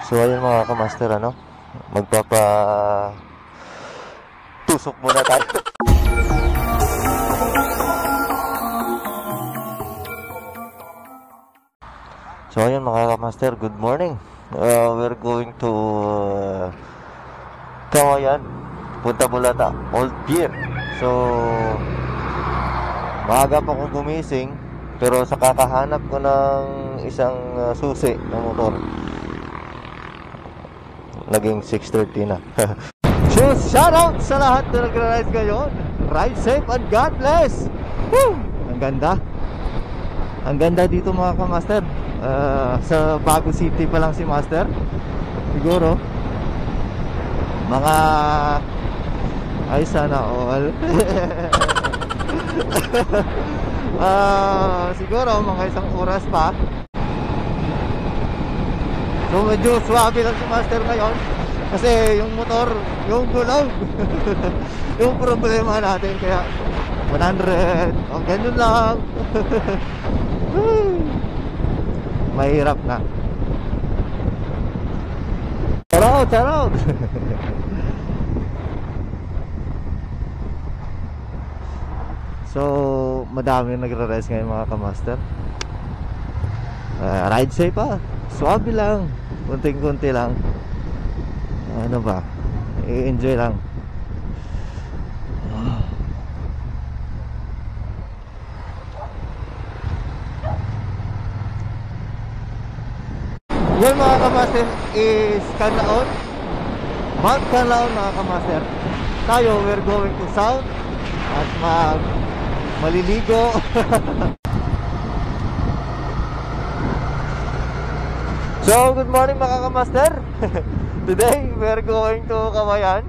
So ayun mga kamaster, ano, magpapa tusok muna tayo. So ayun mga kamaster, good morning. We're going to Kawayan, Punta Bulata, Old Pier. So maaga pa akong gumising, pero sa kakahanap ko ng isang susi ng motor, naging 6:30 na. So shoutout sa lahat na nagra-ride ngayon. Ride safe and God bless. Woo! Ang ganda. Ang ganda dito mga kamaster. Sa Bago City pa lang si Master. Siguro mga ay sana all. Siguro mga isang oras pa. So medyo swabe lang si Master ngayon kasi yung motor, yung gulong yung problema natin, kaya 100, o ganun lang. Mahirap na. Charot. So madami nagre-rest ngayon mga kamaster. Ride safe pa, swabe lang, kunting-kunti lang. Ano ba, i-enjoy lang. Yun mga kamaster is Canlaon, Mount Canlaon mga kamaster. Tayo, we're going to south at maliligo. So good morning mga kamaster. Today we're going to Kawayan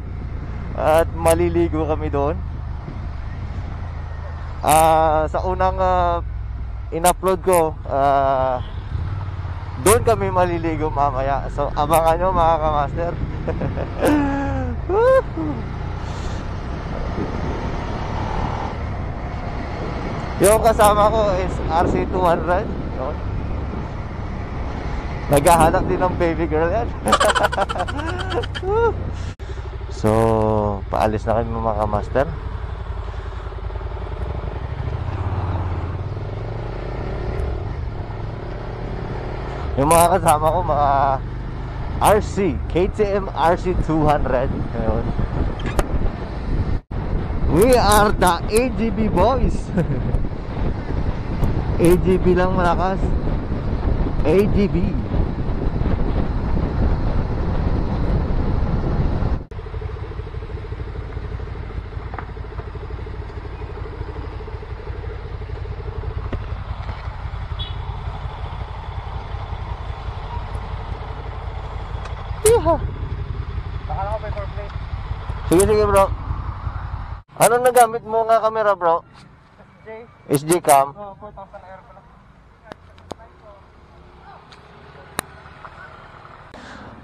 at maliligo kami doon. Sa unang in-upload ko, doon kami maliligo mamaya. So abangan nyo mga kamaster. Yung kasama ko is RC200. Naghahanap din ng baby girl yan. So paalis na kami mga kamaster. Yung mga kasama ko, mga KTM RC200 ngayon. We are the AGB boys. AGB lang malakas. AGB. Nakala ko paper plate. Sige bro. Anong nagamit mo nga camera bro? SJ cam? Oo, 4,000 air pala.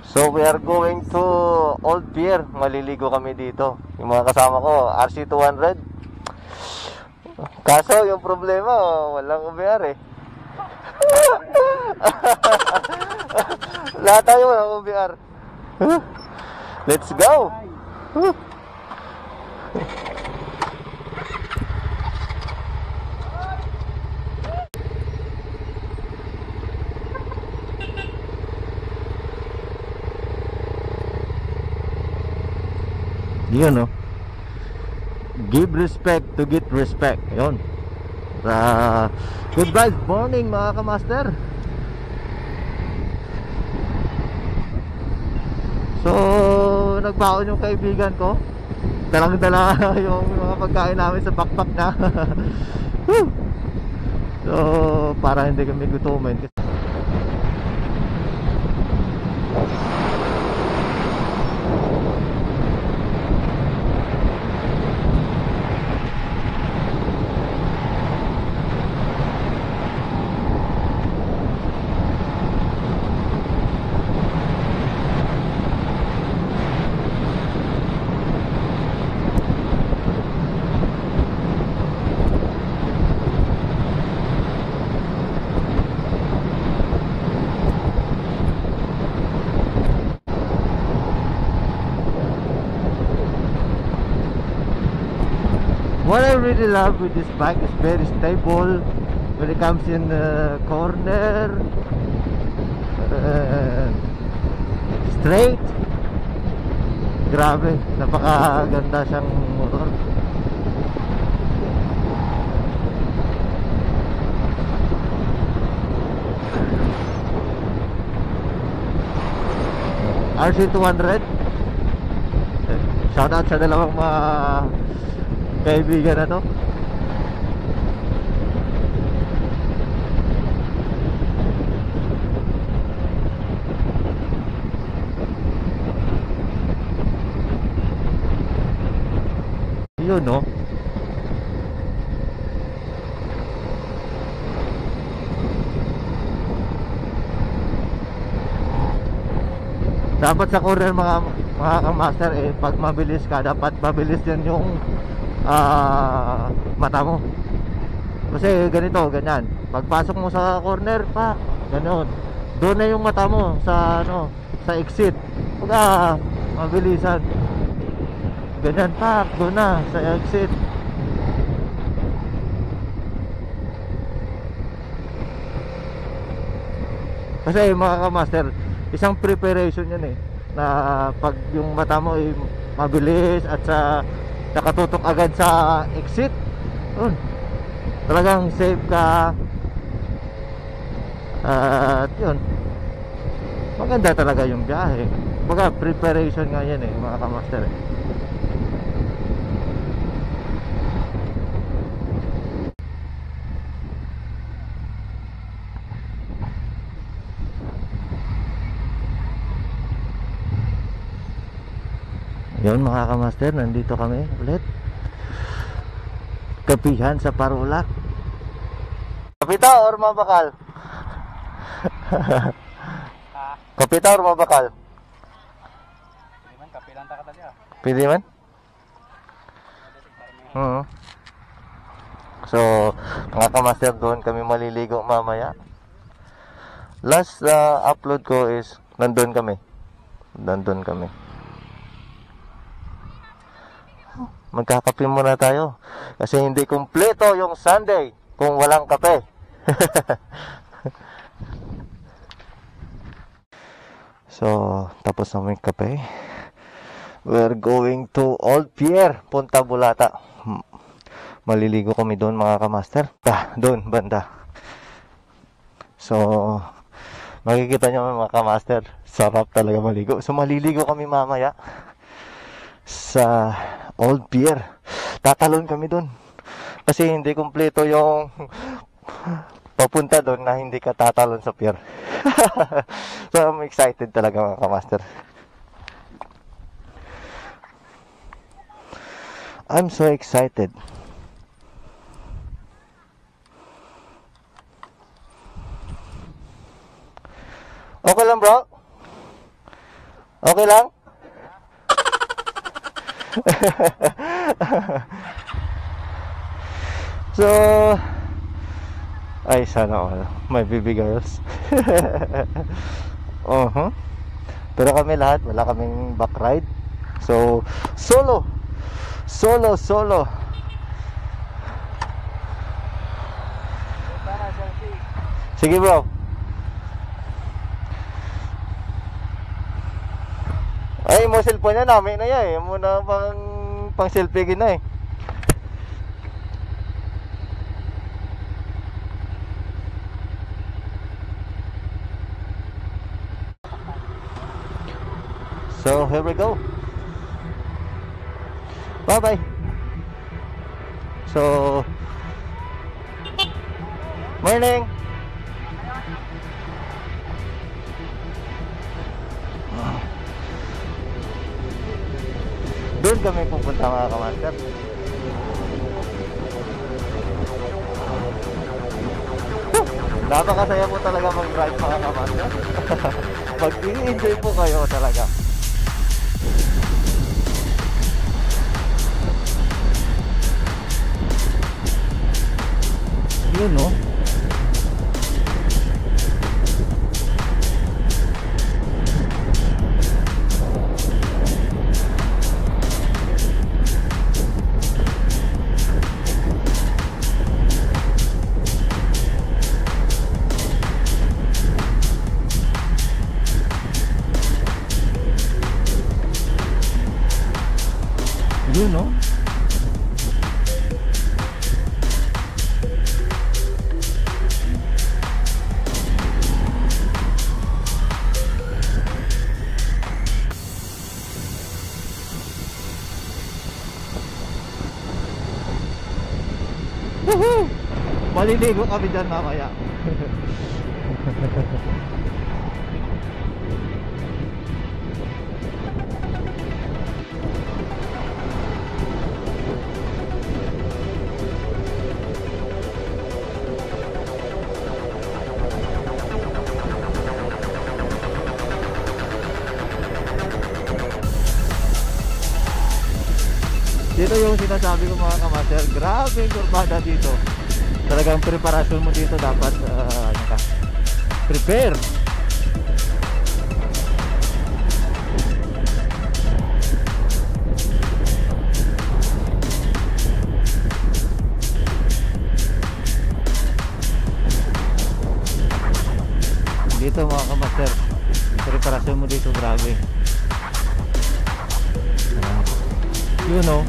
So we are going to Old Pier. Maliligo kami dito. Yung mga kasama ko, RC200. Kaso yung problema, walang UBR eh. Lahat tayo walang UBR. Let's go. Yun no. Give respect to get respect. Yun. Good morning mga kamaster. So nagbaon yung kaibigan ko. Dalang-dala yung mga pagkain namin sa backpack na. So para hindi kami gutumin. what I really love with this bike is very stable when it comes in corner, straight. Grabe, napakaganda siyang motor. RC200. Shoutout sa dalawang mga kaibigan na to. Yun, no? Dapat sa corner mga kamaster, pag mabilis ka, dapat mabilis din yung mata mo. Kasi ganito, ganyan. Pagpasok mo sa corner, ganoon. Doon na yung mata mo sa sa exit. Pag mabilisan. Ganyan, doon na sa exit. Kasi mga kamaster, isang preparation yan na pag yung mata mo ay mabilis at nakatutok agad sa exit, talagang safe ka. At yun, maganda talaga yung biyahe. Baga preparation nga yan mga kamaster. Yun mga kamaster, nandito kami ulit. Kapihan sa Parulac. Kapita or mabakal? Kapita or mabakal? Pwede man, kapilang ta ka tali Pwede man? So, mga kamaster, doon kami maliligo mamaya. Last upload ko is nandun kami. Magkakape muna tayo kasi hindi kumpleto yung Sunday kung walang kape. So, tapos na yung kape. We're going to Old Pier, Punta Bulata. Maliligo kami doon mga kamaster. Doon, banda. So, makikita nyo mga kamaster, sarap talaga maligo. So, maliligo kami mamaya sa Old Pier. Tatalon kami doon kasi hindi kumpleto yung papunta doon na hindi ka tatalon sa pier. So I'm excited talaga mga kamaster. I'm so excited. Okay lang bro? Okay lang? So, ay sana all my baby girls. Pero kami lahat wala kaming back ride. So, solo. Sige bro. Ay, mo cellphone na namin na yan muna pang selfie gina So, here we go. Bye-bye. So, morning. Doon kami pupunta mga kamaster. Napakasaya po talaga mag-drive mga kamaster. Mag-i-enjoy po kayo talaga. Yun no? Yun, no? Woohoo! Maliligo kami dyan mamaya. Dito yung sinasabi ko mga kamaster, grabe yung kurbada dito. Talagang preparasyon mo dito dapat ano ka, prepare. Dito mga kamaster, preparasyon mo dito grabe. You know.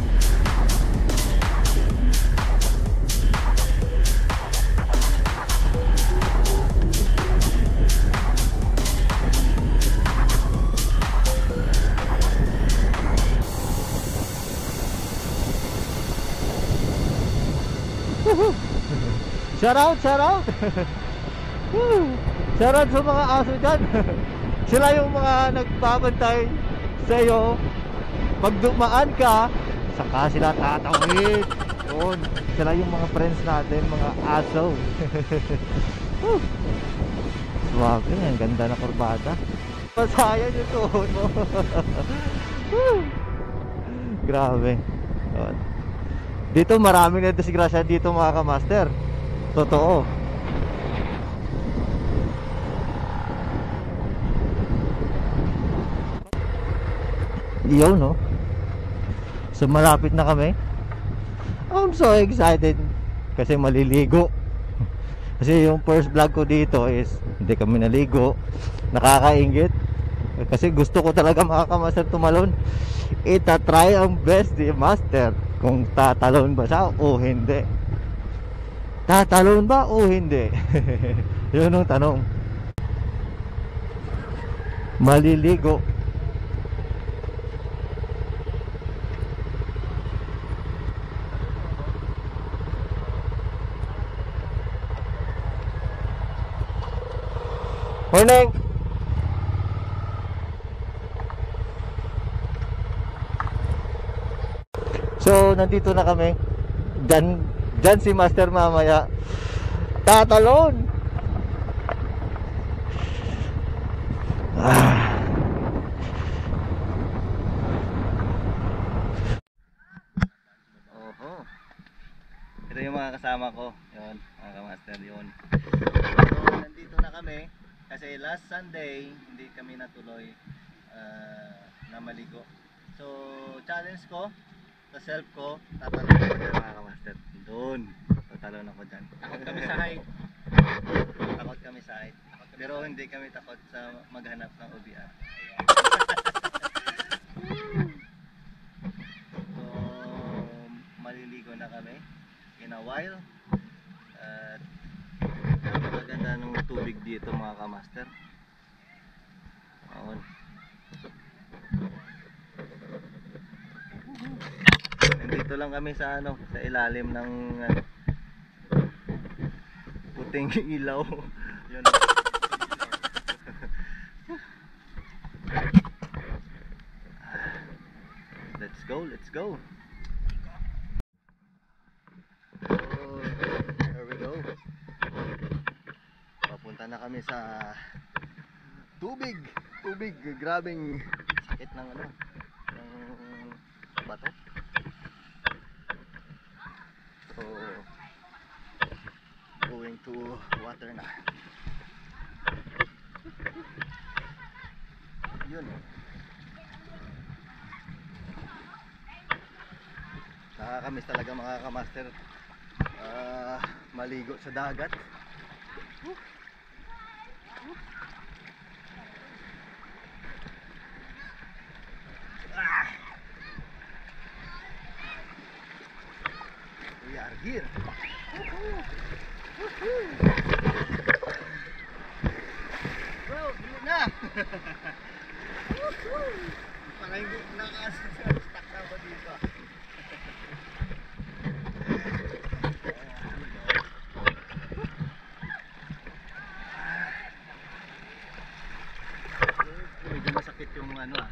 Shout out, shout out. Shout out sa mga aso dyan. Sila yung mga nagbabantay sa iyo. Pag dumaan ka, saka sila tatawid. Yun. Sila yung mga friends natin, mga aso. Swag, ang ganda na kurbada. Masaya yung tuhod mo. Grabe. Yun. Dito maraming na disgrasya dito mga kamaster. Totoo. Iyaw, no? So malapit na kami. I'm so excited kasi maliligo. Kasi yung first vlog ko dito is hindi kami naligo. Nakakaingit. Kasi gusto ko talaga mga kamaster tumalon. Itatry ang best ni master kung tatalon ba siya o hindi. Tatalon ba o hindi? Yun ang tanong. Maliligo. Morning. So nandito na kami. Diyan si master mamaya tatalon. Oho. Ito yung mga kasama ko. Yun, mga kamaster yun. So nandito na kami kasi last Sunday hindi kami natuloy na maligo. So challenge ko sa self ko, tatalon ako dyan mga kamaster. Doon, tatalon ako dyan. Takot kami sa height. Takot kami sa height. Pero hindi kami takot sa maghanap ng OBR. So, maliligo na kami in a while. At napakaganda ng tubig dito mga kamaster. Nandito lang kami sa sa ilalim ng puting ilaw. Yun. Let's go, let's go. So, there we go. Papunta na kami sa tubig. Grabing sakit ng ng bato. So, going to water na. Yun. Nakakamiss talaga mga kamaster maligo sa dagat. here. Bro, yun na. Parang hindi naka-stuck na ako dito. Medyo masakit yung ano ah.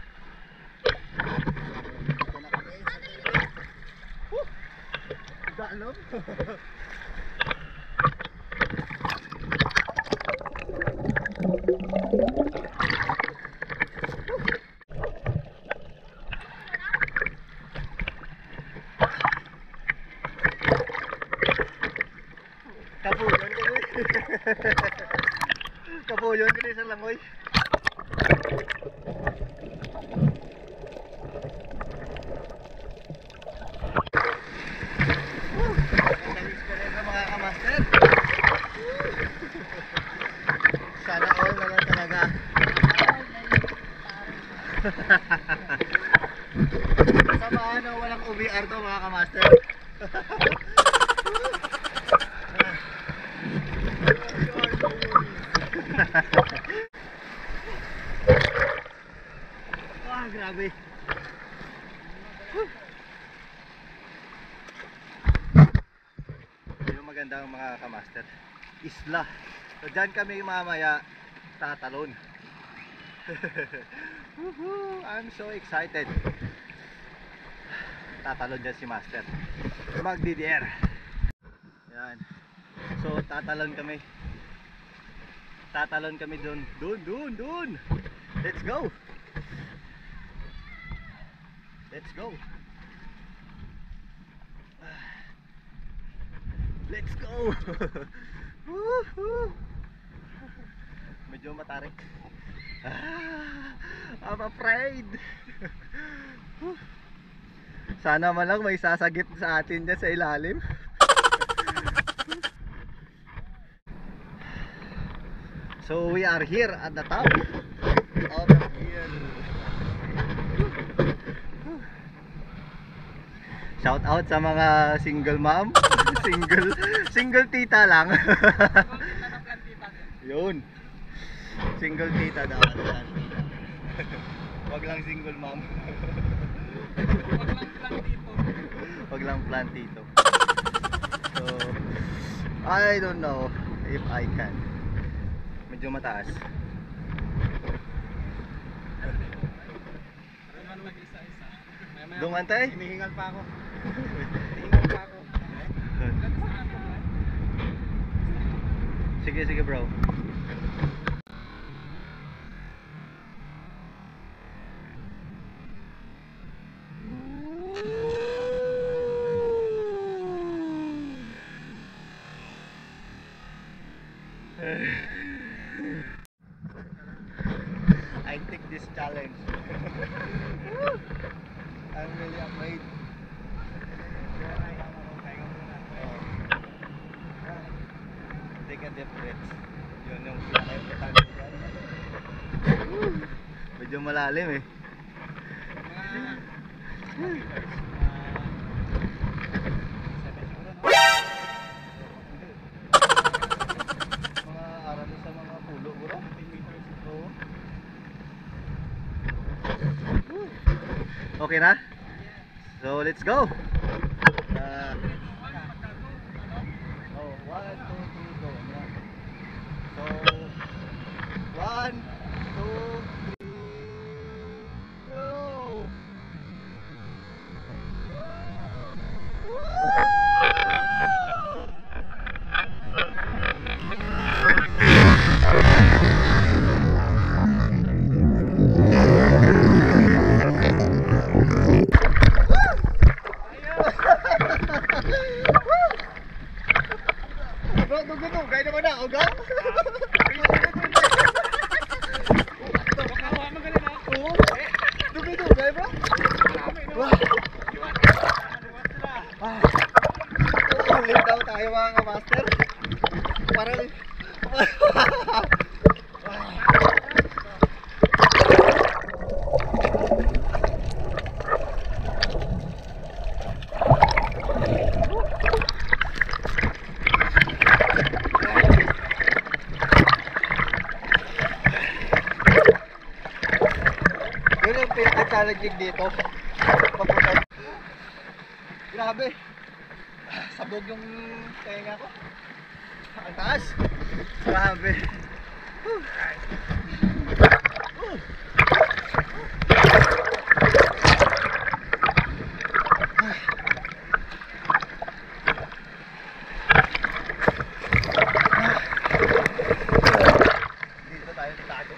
Dalom. Kapuyon ka rin. Kapuyon ka rin sa langoy. Mga kamaster. Sana all na lang talaga. Samahan na walang OBR to mga kamaster. Wah, grabe. Yung magandang mga kamaster, isla. So dyan kami mamaya tatalon. I'm so excited. Tatalon dyan si master, mag-DDR. Yan. So tatalon kami. Tatalon kami dun. Let's go. Let's go. Let's go. Medyo matarik. I'm afraid. Sana man lang may sasagip sa atin dyan sa ilalim. So we are here at the top of the hill. Shout out sa mga single mom, single tita lang. Yun. Single tita dapat yan. Wag lang single mom. Wag lang plantito. So I don't know if I can. Medyo mataas. Dung antay? Hinihingal pa ako. Hinihingal pa ako. Sige, sige bro. I take this challenge. I'm really afraid. Take a deep breath. Yun yung pinaka-importante dyan. Medyo malalim eh. Mga arami sa mga pulo bro. Okay na? So let's go. Oh, 1, 2, 3, go. So 1, 2, 3, go. Bro, tunggu, gaya naman na, ugaw. ang pinaka-challenging dito. Papunta. Grabe. Sabog yung tenga ko. Ang taas. Grabe. Dito tayo tago.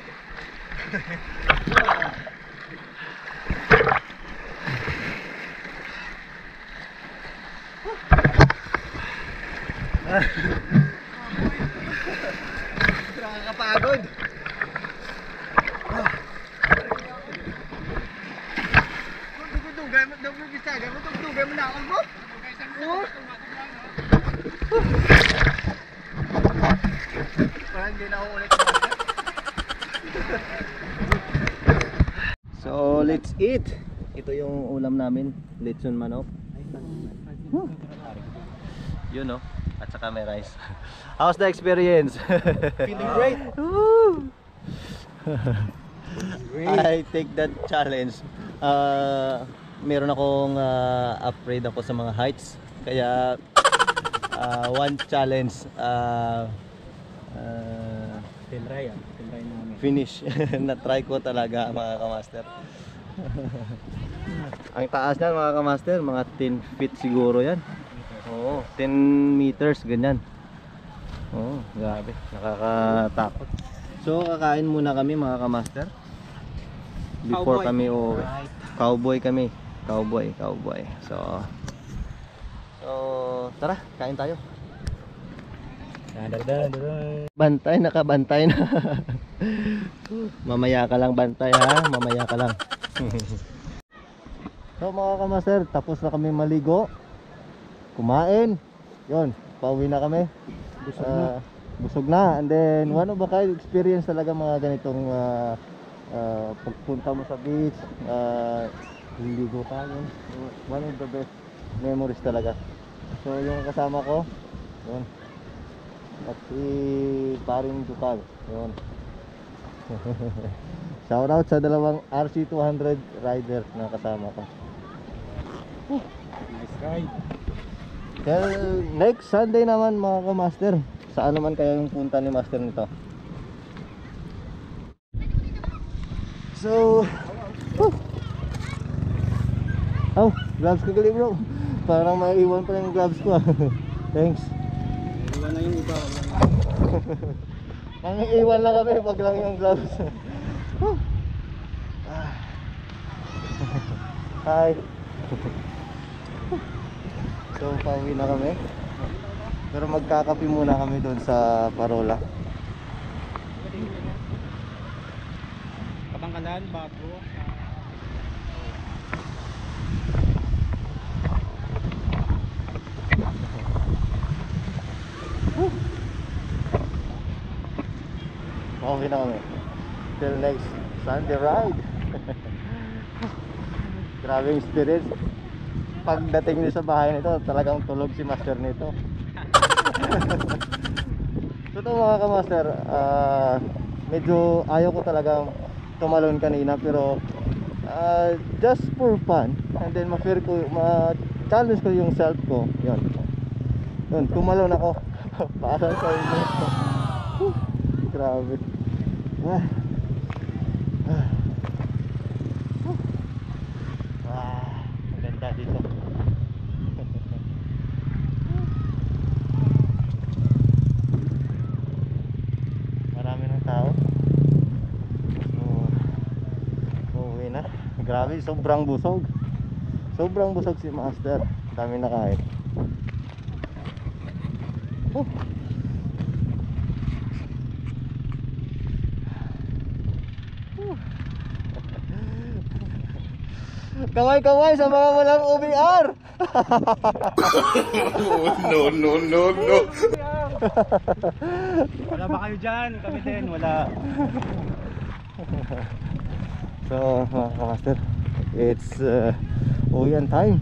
Nakakapagod. Dugay mo na ako mo. Parang hindi na ako ulit. So let's eat. Ito yung ulam namin, lechon manok. Yun no, at saka may rice. How's the experience? Feeling great. I take that challenge. Meron akong afraid ako sa mga heights. Kaya one challenge Tinry namin. finish. Na-try ko talaga mga kamaster. Ang taas niyan mga kamaster, mga 10 feet siguro yan. Oo, 10 meters ganyan. Oo, grabe, nakakatakot. So kakain muna kami mga kamaster before Cowboy. kami uuwi. Right. Cowboy kami. Cowboy. So tara, kain tayo. Bantay, nakabantay na. Mamaya ka lang bantay ha, mamaya ka lang. So mga kamaster, tapos na kami maligo, kumain, yun, pauwi na kami. Busog na. And then one of a kind experience talaga mga ganitong pagpunta mo sa beach, ligo tayo. One of the best memories talaga. So yung kasama ko, yun, at si paring Dukal, yun. Shout out sa dalawang RC200 rider na kasama ko. Nice ride. Well, next Sunday naman mga ka-master, saan naman kaya yung punta ni master nito? So, gloves ko gali bro. Parang maiiwan pa yung gloves ko. Thanks. Iwan na yung iba. Mangiiwan lang kami pag lang yung gloves. Hi. So pauwi na kami. Pero magkakape muna kami doon sa Parola. Kabangkalan, bago. Pauwi na kami. Till next Sunday ride. Grabe yung experience. Pagdating niyo sa bahay nito, talagang tulog si master nito. Totoo mga ka-master, medyo ayaw ko talaga tumalon kanina, pero just for fun, and then ma-challenge ko yung self ko. Yun, tumalon ako. Para sa inyo. Grabe. Ganda dito. Marami ng tao. So, uuwi na. Grabe, sobrang busog. Sobrang busog si master. Dami na kain. Kaway-kaway sa mga walang OBR. No. Wala ba kayo dyan? Kami din, wala. So mga kamaster, it's uwian time.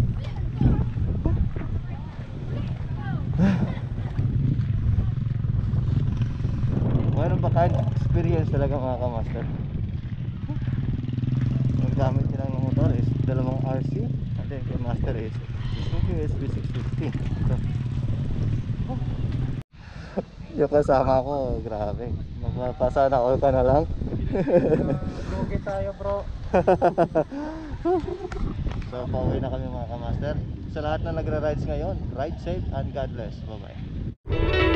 Meron ba kind experience talaga mga kamaster? Ang gamit dalawang RC. And then kay Master is Suzuki SB650. So, yung kasama ko, grabe. Magpapasana all ka na lang. Lugi tayo bro. So, pauwi na kami mga kamaster. Sa lahat na nagra-rides ngayon, ride safe and God bless. Bye-bye.